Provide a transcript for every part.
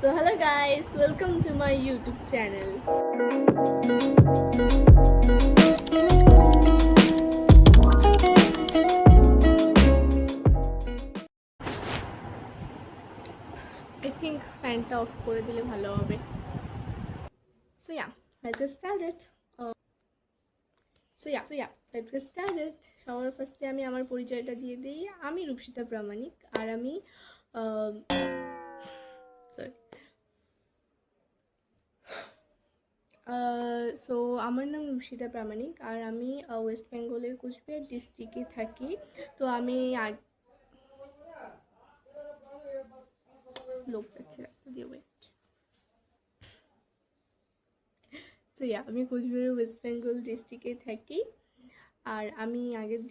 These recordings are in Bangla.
So hello guys, welcome to my YouTube channel. I think ফ্যানটা অফ করে দিলে ভালো হবে. So yeah, let's get started. Let's get started. সবার ফার্স্টে আমি আমার পরিচয়টা দিয়ে দিই. আমি রূপসিতা প্রামাণিক আর আমি সরি সো আমার নাম রূপসিতা প্রামাণিক আর আমি ওয়েস্ট বেঙ্গলের কোচবিহার ডিস্ট্রিক্টে থাকি. তো আমি লোক যাচ্ছে রাস্তা দিয়ে, ওয়েট. সো আমি কোচবিহারের ওয়েস্ট বেঙ্গল ডিস্ট্রিক্টে থাকি. আর আমি আগের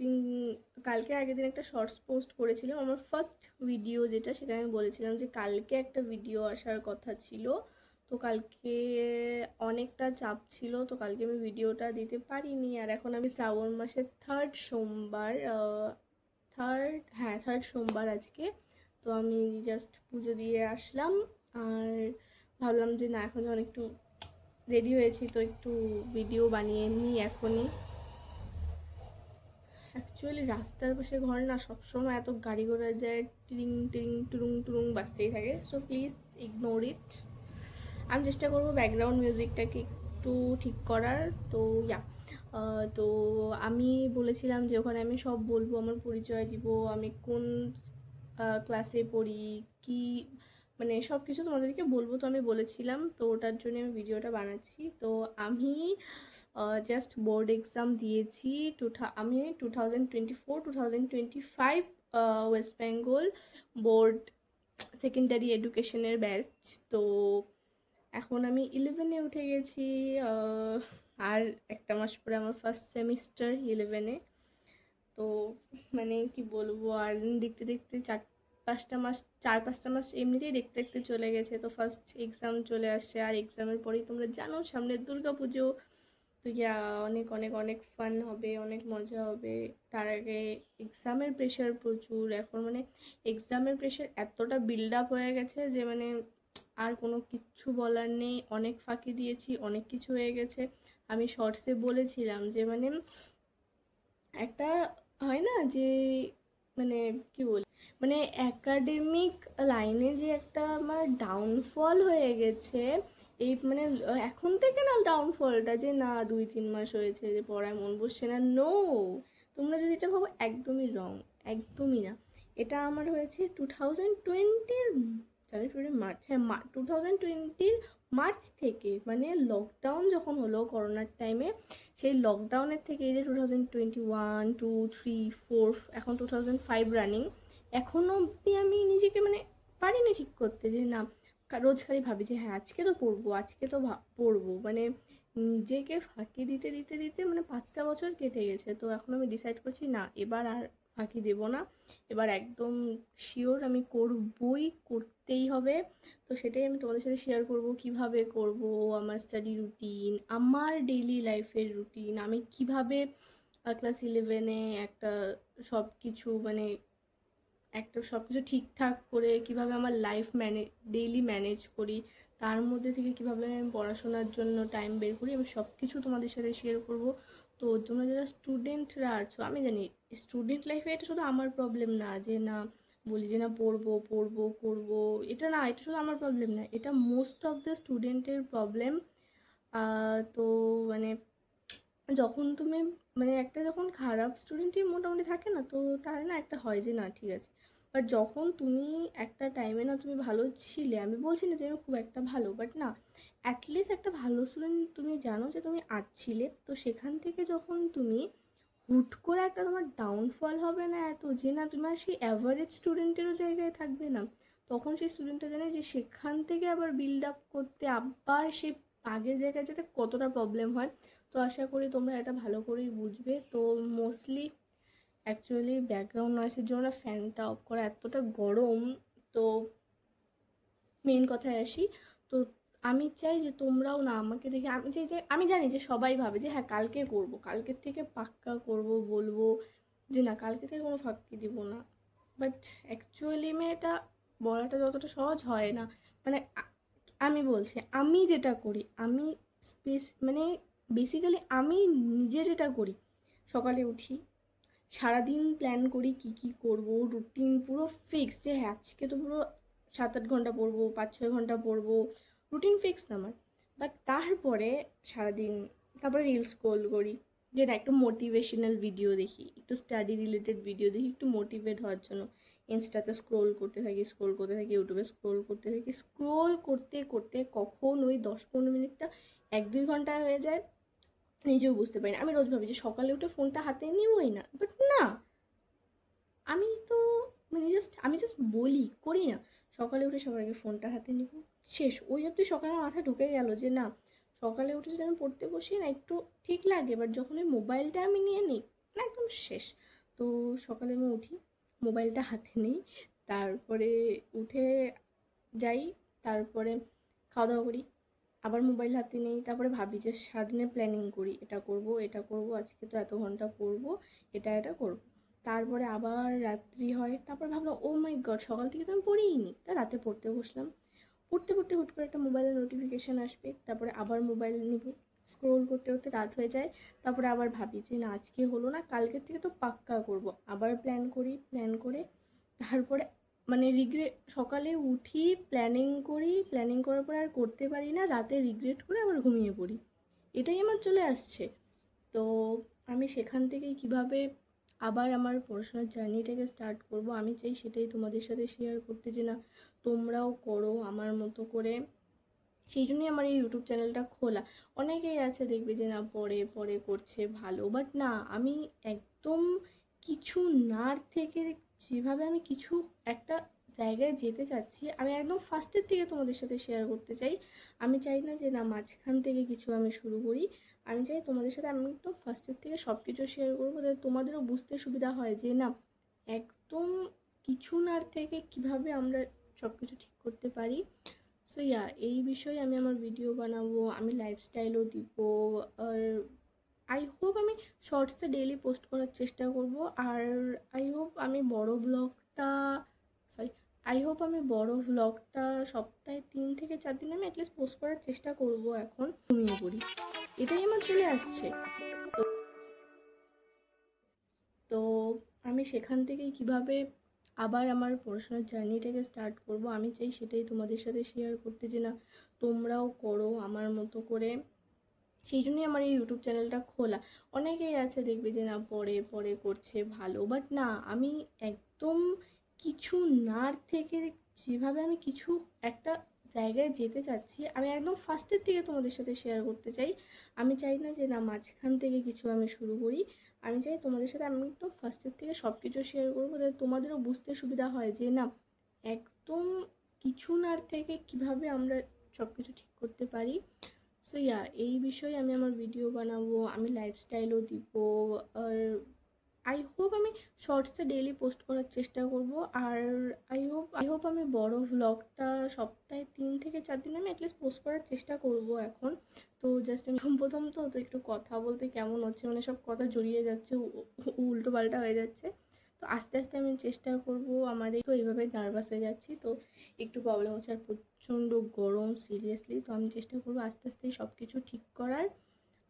দিন একটা শর্টস পোস্ট করেছিলাম, আমার ফার্স্ট ভিডিও যেটা, সেখানে আমি বলেছিলাম যে কালকে একটা ভিডিও আসার কথা ছিল. তো কালকে অনেকটা চাপ ছিল, তো কালকে আমি ভিডিওটা দিতে পারিনি. আর এখন আমি শ্রাবণ মাসের থার্ড সোমবার আজকে. তো আমি জাস্ট পুজো দিয়ে আসলাম আর ভাবলাম যে না, এখন যখন একটু রেডি হয়েছি তো একটু ভিডিও বানিয়ে নিই এখনই. অ্যাকচুয়ালি রাস্তার পাশে ঘর না, সবসময় এত গাড়ি ঘোড়া যায়, টিং টিং টুরুং টুরুং বাজতেই থাকে. So please ignore it. আমি চেষ্টা করবো ব্যাকগ্রাউন্ড মিউজিকটাকে একটু ঠিক করার. তো তো আমি বলেছিলাম যে ওখানে আমি সব বলবো, আমার পরিচয় দিব, আমি কোন ক্লাসে পড়ি, কি মানে সব কিছু তোমাদেরকে বলবো. তো আমি বলেছিলাম, তো ওটার জন্য আমি ভিডিওটা বানাচ্ছি. তো আমি জাস্ট বোর্ড এক্সাম দিয়েছি. আমি 2024-2025 ওয়েস্ট বেঙ্গল বোর্ড সেকেন্ডারি এডুকেশনের ব্যাচ. তো এখন আমি 11-এ উঠে গেছি. আর একটা মাস পরে আমার ফার্স্ট সেমিস্টার 11-এ. তো মানে কি বলবো, আর দেখতে দেখতে 4-5টা মাস এমনিতেই দেখতে দেখতে চলে গেছে. তো ফার্স্ট এক্সাম চলে আসছে, আর এক্সামের পরেই তোমরা জানো সামনে দুর্গা পুজো. তো অনেক অনেক অনেক ফান হবে, অনেক মজা হবে. তার আগে এক্সামের প্রেশার প্রচুর এখন, মানে এক্সামের প্রেশার এতটা বিল্ড আপ হয়ে গেছে যে মানে আর কোনো কিচ্ছু বলার নেই. অনেক ফাঁকি দিয়েছি, অনেক কিছু হয়ে গেছে. আমি শর্টসে বলেছিলাম যে মানে একটা হয় না যে মানে কি বলি, মানে একাডেমিক লাইনে যে একটা আমার ডাউনফল হয়ে গেছে. এই মানে এখন থেকে না ডাউনফলটা যে না 2-3 মাস হয়েছে যে পড়ায় মন বসছে না, নো. তোমরা যদি এটা ভাবো, একদমই রং, একদমই না. এটা আমার হয়েছে 2020-র জানুয়ারি ফেব্রুয়ারি মার্চ, 2020-র মার্চ থেকে, মানে লকডাউন যখন হলো করোনার টাইমে, সেই লকডাউনের থেকে এই যে 2021, 2022, 2023, 2024, এখন 2025 রানিং, এখনও অবধি আমি নিজেকে মানে পারিনি ঠিক করতে যে না, রোজ খালি ভাবি যে হ্যাঁ আজকে তো পড়বো, আজকে তো পড়বো, মানে নিজেকে ফাঁকি দিতে দিতে দিতে মানে 5টা বছর কেটে গেছে. তো এখন আমি ডিসাইড করছি না, এবার আর ফাঁকি দেবো না, এবার একদম শিওর আমি করতেই হবে. তো সেটাই আমি তোমাদের সাথে শেয়ার করব, কিভাবে করব, আমার স্টাডি রুটিন, আমার ডেইলি লাইফের রুটিন, আমি কিভাবে ক্লাস 11-এ সব কিছু ঠিকঠাক করে কিভাবে আমার লাইফ ডেইলি ম্যানেজ করি, তার মধ্যে থেকে কিভাবে আমি পড়াশোনার জন্য টাইম বের করি, আমি সব কিছু তোমাদের সাথে শেয়ার করব. তো তোমরা যারা স্টুডেন্টরা আছো, আমি জানি স্টুডেন্ট লাইফে এটা শুধু আমার প্রবলেম না, যে না বলি যে না পড়বো পড়বো করবো, এটা না, এটা শুধু আমার প্রবলেম না, এটা মোস্ট অফ দ্য স্টুডেন্টের প্রবলেম. তো মানে যখন তুমি মানে একটা যখন খারাপ স্টুডেন্টই মোটামুটি থাকে না, তো তার না একটা হয় যে না ঠিক আছে. বাট যখন তুমি একটা টাইমে না তুমি ভালো ছিলে, আমি বলছি না যে আমি খুব একটা ভালো, বাট না, অ্যাটলিস্ট একটা ভালো স্টুডেন্ট তুমি জানো যে তুমি আজ ছিলে, তো সেখান থেকে যখন তুমি হুট করে একটা তোমার ডাউনফল হবে না এত যে না তোমার সেই অ্যাভারেজ স্টুডেন্টেরও জায়গায় থাকবে না, তখন সেই স্টুডেন্টটা জানে যে সেখান থেকে আবার বিল্ড আপ করতে আবার সে আগের জায়গায় যেতে কতটা প্রবলেম হয়. তো আশা করি তোমরা এটা ভালো করেই বুঝবে. তো মোস্টলি অ্যাকচুয়ালি ব্যাকগ্রাউন্ড নয়েসের জন্য ফ্যানটা অফ করা, এতটা গরম. তো মেন কথায় আসি. তো আমি চাই যে তোমরাও না আমাকে দেখে, আমি চাই যে, আমি জানি যে সবাই ভাবে যে হ্যাঁ কালকে করব, কালকের থেকে পাক্কা করব, বলবো যে না কালকে থেকে কোনো ফাঁকি দিব না. বাট অ্যাকচুয়ালি এটা বলাটা যতটা সহজ হয় না, মানে আমি বলছি আমি যেটা করি, আমি মানে বেসিক্যালি আমি নিজে যেটা করি, সকালে উঠি, সারাদিন প্ল্যান করি কি কি করব, রুটিন পুরো ফিক্স যে হ্যাঁ আজকে তো পুরো 7-8 ঘন্টা পড়বো, 5-6 ঘন্টা পড়বো, রুটিন ফিক্স আমার। বাট তারপরে সারাদিন তারপরে রিলস স্ক্রোল করি, যে না একটু মোটিভেশনাল ভিডিও দেখি, একটু স্টাডি রিলেটেড ভিডিও দেখি একটু মোটিভেট হওয়ার জন্য। ইনস্টাতে স্ক্রোল করতে থাকি, ইউটিউবে স্ক্রোল করতে থাকি, স্ক্রোল করতে করতে কখন ওই 10-15 মিনিটটা 1-2 ঘন্টা হয়ে যায় নিজেও বুঝতে পারি না। আমি রোজ ভাবি যে সকালে উঠে ফোনটা হাতে নিবই না, বাট না, আমি তো আমি জাস্ট বলি, করি না। সকালে উঠে সবার আগে ফোনটা হাতে নিব, শেষ। ওই অবধি সকালে আমার মাথায় ঢুকে গেল যে না, সকালে উঠে যদি আমি পড়তে বসি না একটু ঠিক লাগে, বাট যখন ওই মোবাইলটা আমি নিয়ে নিই না, একদম শেষ। তো সকালে আমি উঠি, মোবাইলটা হাতে নিই, তারপরে উঠে যাই, তারপরে খাওয়া দাওয়া করি, আবার মোবাইল হাতে নিই, তারপরে ভাবি যে সারাদিনের প্ল্যানিং করি, এটা করব এটা করব, আজকে তো এত ঘন্টা পড়বো, এটা করব। তারপরে আবার রাত্রি হয়, তারপর ভাবলাম ও মাই গড সকাল থেকে তো আমি পড়িই নি, তা রাতে পড়তে বসলাম। পড়তে পড়তে হুট করে একটা মোবাইলের নোটিফিকেশান আসবে, তারপরে আবার মোবাইল নিব, স্ক্রোল করতে করতে রাত হয়ে যায়। তারপরে আবার ভাবি যে না আজকে হলো না, কালকের থেকে তো পাক্কা করব, আবার প্ল্যান করি, প্ল্যান করে তারপরে মানে সকালে উঠি, প্ল্যানিং করার পরে আর করতে পারি না, রাতে রিগ্রেট করে আবার ঘুমিয়ে পড়ি, এটাই আমার চলে আসছে। তো আমি সেখান থেকেই কিভাবে আবার আমার পড়াশোনার জার্নিটাকে স্টার্ট করব, আমি চাই সেটাই তোমাদের সাথে শেয়ার করতে, যে না তোমরাও করো আমার মতো করে। সেই জন্যই আমার এই ইউটিউব চ্যানেলটা খোলা। অনেকেই আছে দেখবে যে না পড়ে পড়ে করছে ভালো, বাট না, আমি একদম কিছু নার থেকে যেভাবে আমি কিছু একটা জায়গায় যেতে চাচ্ছি, আমি একদম ফার্স্টের থেকে তোমাদের সাথে শেয়ার করতে চাই। আমি চাই না যে না মাঝখান থেকে কিছু আমি শুরু করি, আমি চাই তোমাদের সাথে আমি একদম ফার্স্টের থেকে সব কিছু শেয়ার করবো, যাতে তোমাদেরও বুঝতে সুবিধা হয় যে না একদম কিছু নার থেকে কিভাবে আমরা সব কিছু ঠিক করতে পারি। সো ইয়া, এই বিষয়ে আমি আমার ভিডিও বানাবো, আমি লাইফস্টাইলও দিব। আর আই হোপ আমি শর্টসে ডেইলি পোস্ট করার চেষ্টা করব। আর আই হোপ আমি বড় ব্লগটা সরি আই হোপ আমি বড় ব্লগটা সপ্তাহে 3 থেকে 4 দিন আমি অ্যাটলিস্ট পোস্ট করার চেষ্টা করব। এখন ঘুমিয়ে পড়ি, এটাই আমার চলে আসছে। তো আমি সেখান থেকেই কিভাবে আবার আমার পড়াশোনার জার্নিটাকে স্টার্ট করব, আমি চাই সেটাই তোমাদের সাথে শেয়ার করতে, যে না তোমরাও করো আমার মতো করে। সেই জন্যই আমার এই ইউটিউব চ্যানেলটা খোলা। অনেকেই আছে দেখবে যে না পড়ে পড়ে করছে ভালো, বাট না, আমি একদম কিছু নার থেকে যেভাবে আমি কিছু একটা জায়গায় যেতে চাচ্ছি, আমি একদম ফার্স্টের থেকে তোমাদের সাথে শেয়ার করতে চাই। আমি চাই না যে না মাঝখান থেকে কিছু আমি শুরু করি, আমি চাই তোমাদের সাথে আমি একদম ফার্স্টের থেকে সব কিছু শেয়ার করবো, যাতে তোমাদেরও বুঝতে সুবিধা হয় যে না একদম কিছু নার থেকে কিভাবে আমরা সব কিছু ঠিক করতে পারি। সো ইয়া, এই বিষয়ে আমি আমার ভিডিও বানাবো, আমি লাইফস্টাইলও দিব। আর আই হোপ আমি শর্টসে ডেইলি পোস্ট করার চেষ্টা করব। আর আই হোপ আমি বড় ভ্লগটা সপ্তাহে 3 থেকে 4 দিন আমি অ্যাটলিস্ট পোস্ট করার চেষ্টা করব এখন। তো জাস্ট আমি প্রথম তো একটু কথা বলতে কেমন হচ্ছে, মানে সব কথা জড়িয়ে যাচ্ছে, উল্টো পাল্টা হয়ে যাচ্ছে। তো আস্তে আস্তে আমি চেষ্টা করব। আমার তো এইভাবে নার্ভাস হয়ে যাচ্ছি, তো একটু প্রবলেম হচ্ছে। আর প্রচণ্ড গরম সিরিয়াসলি, তো আমি চেষ্টা করবো আস্তে আস্তে সব কিছু ঠিক করার।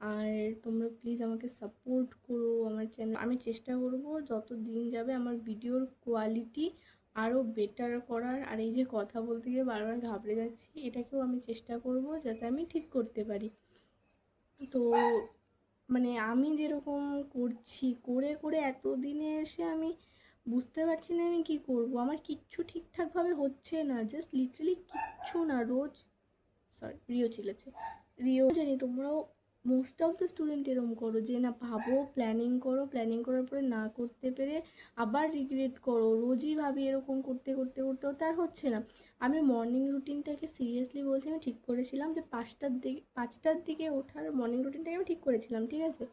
আর তোমরা প্লিজ আমাকে সাপোর্ট করো আমার চ্যানেল, আমি চেষ্টা করব যত দিন যাবে আমার ভিডিওর কোয়ালিটি আরও বেটার করার। আর এই যে কথা বলতে গিয়ে বারবার ঘাবড়ে যাচ্ছি, এটাকেও আমি চেষ্টা করব যাতে আমি ঠিক করতে পারি। তো মানে আমি যেরকম করছি, করে করে এতদিনে এসে আমি বুঝতে পারছি না আমি কী করব। আমার কিচ্ছু ঠিকঠাকভাবে হচ্ছে না, জাস্ট লিটারালি কিচ্ছু না। রোজ রিও চিলেছে, রিও জানি তোমরাও মোস্ট অফ দ্য স্টুডেন্ট এরম করো, যে না ভাবো প্ল্যানিং করো, প্ল্যানিং করার পরে না করতে পেরে আবার রিগ্রেট করো। রোজই ভাবি এরকম করতে করতে করতে করতে আর হচ্ছে না। আমি মর্নিং রুটিনটাকে সিরিয়াসলি বলছি, আমি ঠিক করেছিলাম যে 5টার দিকে ওঠার মর্নিং রুটিনটাকে আমি ঠিক করেছিলাম, ঠিক আছে।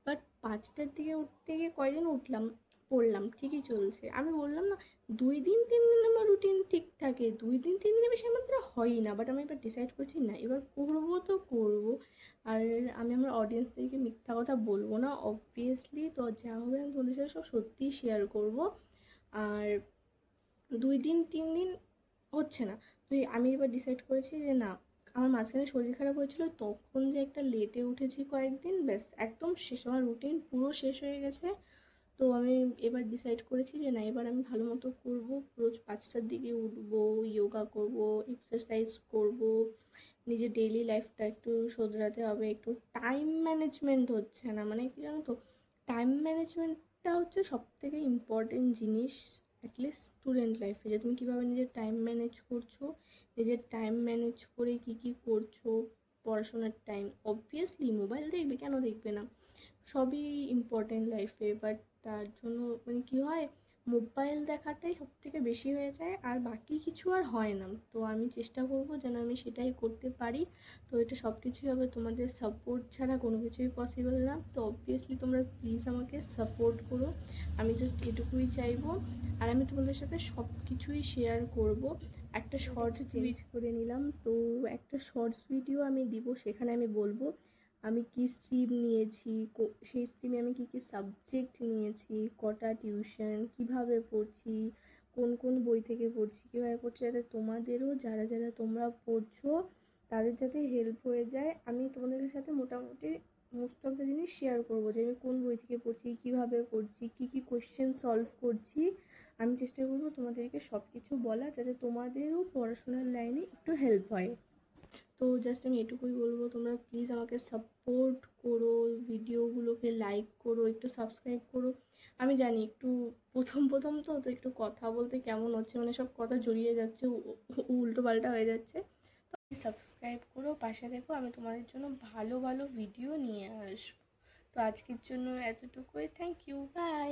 বাট 5টার দিকে উঠতে গিয়ে কয়দিন উঠলাম, পড়লাম, ঠিকই চলছে। আমি বললাম না 2-3 দিন আমার রুটিন ঠিক থাকে, 2-3 দিনের বেশি আমার দ্বারা হয়ই না। বাট আমি এবার ডিসাইড করছি না, এবার করবো তো করবো। আর আমি আমার অডিয়েন্সদেরকে মিথ্যা কথা বলবো না অবভিয়াসলি, তো যা হবে আমি তোমাদের সাথে সব সত্যিই শেয়ার করবো। আর 2-3 দিন হচ্ছে না, আমি এবার ডিসাইড করেছি যে না, আমার মাঝখানে শরীর খারাপ হয়েছিল, তখন যে একটা লেটে উঠেছি কয়েকদিন, ব্যাস একদম শেষ, আমার রুটিন পুরো শেষ হয়ে গেছে। তো আমি এবার ডিসাইড করেছি যে না, এবার আমি ভালো মতো করবো, রোজ 5টার দিকে উঠবো, যোগা করব, এক্সারসাইজ করব, নিজের ডেইলি লাইফটা একটু শোধরাতে হবে। একটু টাইম ম্যানেজমেন্ট হচ্ছে না, মানে কি জানো তো, টাইম ম্যানেজমেন্টটা হচ্ছে সবথেকে ইম্পর্টেন্ট জিনিস অ্যাটলিস্ট স্টুডেন্ট লাইফে, যে তুমি কীভাবে নিজের টাইম ম্যানেজ করছো, নিজের টাইম ম্যানেজ করে কী কী করছো। পড়াশোনার টাইম অবভিয়াসলি মোবাইল দেখবে, কেন দেখবে না, সবই ইম্পর্টেন্ট লাইফে, বাট তার জন্য মানে কী হয়, মোবাইল দেখাটাই সবথেকে বেশি হয়ে যায়, আর বাকি কিছু আর হয় না। তো আমি চেষ্টা করব যেন আমি সেটাই করতে পারি। তো এটা সব কিছুই হবে তোমাদের সাপোর্ট ছাড়া কোনো কিছুই পসিবল না। তো অবভিয়াসলি তোমরা প্লিজ আমাকে সাপোর্ট করো, আমি জাস্ট এটুকুই চাইবো। আর আমি তোমাদের সাথে সব কিছুই শেয়ার করব। একটা শর্টস চেঞ্জ করে নিলাম, তো একটা শর্টস ভিডিও আমি দিব, সেখানে আমি বলবো আমি কী স্ট্রিম নিয়েছি, সেই স্ট্রিমে আমি কী কী সাবজেক্ট নিয়েছি, কটা টিউশন, কিভাবে পড়ছি, কোন কোন বই থেকে পড়ছি, কীভাবে পড়ছি, যাতে তোমাদেরও যারা যারা তোমরা পড়ছো তাদের যাতে হেল্প হয়ে যায়। আমি তোমাদের সাথে মোটামুটি মোস্ট অফ দ্য জিনিস শেয়ার করবো, যে আমি কোন বই থেকে পড়ছি, কীভাবে পড়ছি, কী কী কোয়েশ্চেন সলভ করছি। আমি চেষ্টা করবো তোমাদেরকে সব কিছু বলার, যাতে তোমাদেরও পড়াশোনার লাইনে একটু হেল্প হয়। তো জাস্ট আমি এটুকুই বলবো, তোমরা প্লিজ আমাকে সাপোর্ট করো, ভিডিওগুলোকে লাইক করো, একটু সাবস্ক্রাইব করো। আমি জানি একটু প্রথম প্রথম তো একটু কথা বলতে কেমন হচ্ছে, মানে সব কথা জড়িয়ে যাচ্ছে, উল্টো পাল্টা হয়ে যাচ্ছে। তো সাবস্ক্রাইব করো, পাশে দেখো, আমি তোমাদের জন্য ভালো ভালো ভিডিও নিয়ে আসবো। তো আজকের জন্য এতটুকুই, থ্যাংক ইউ, বাই।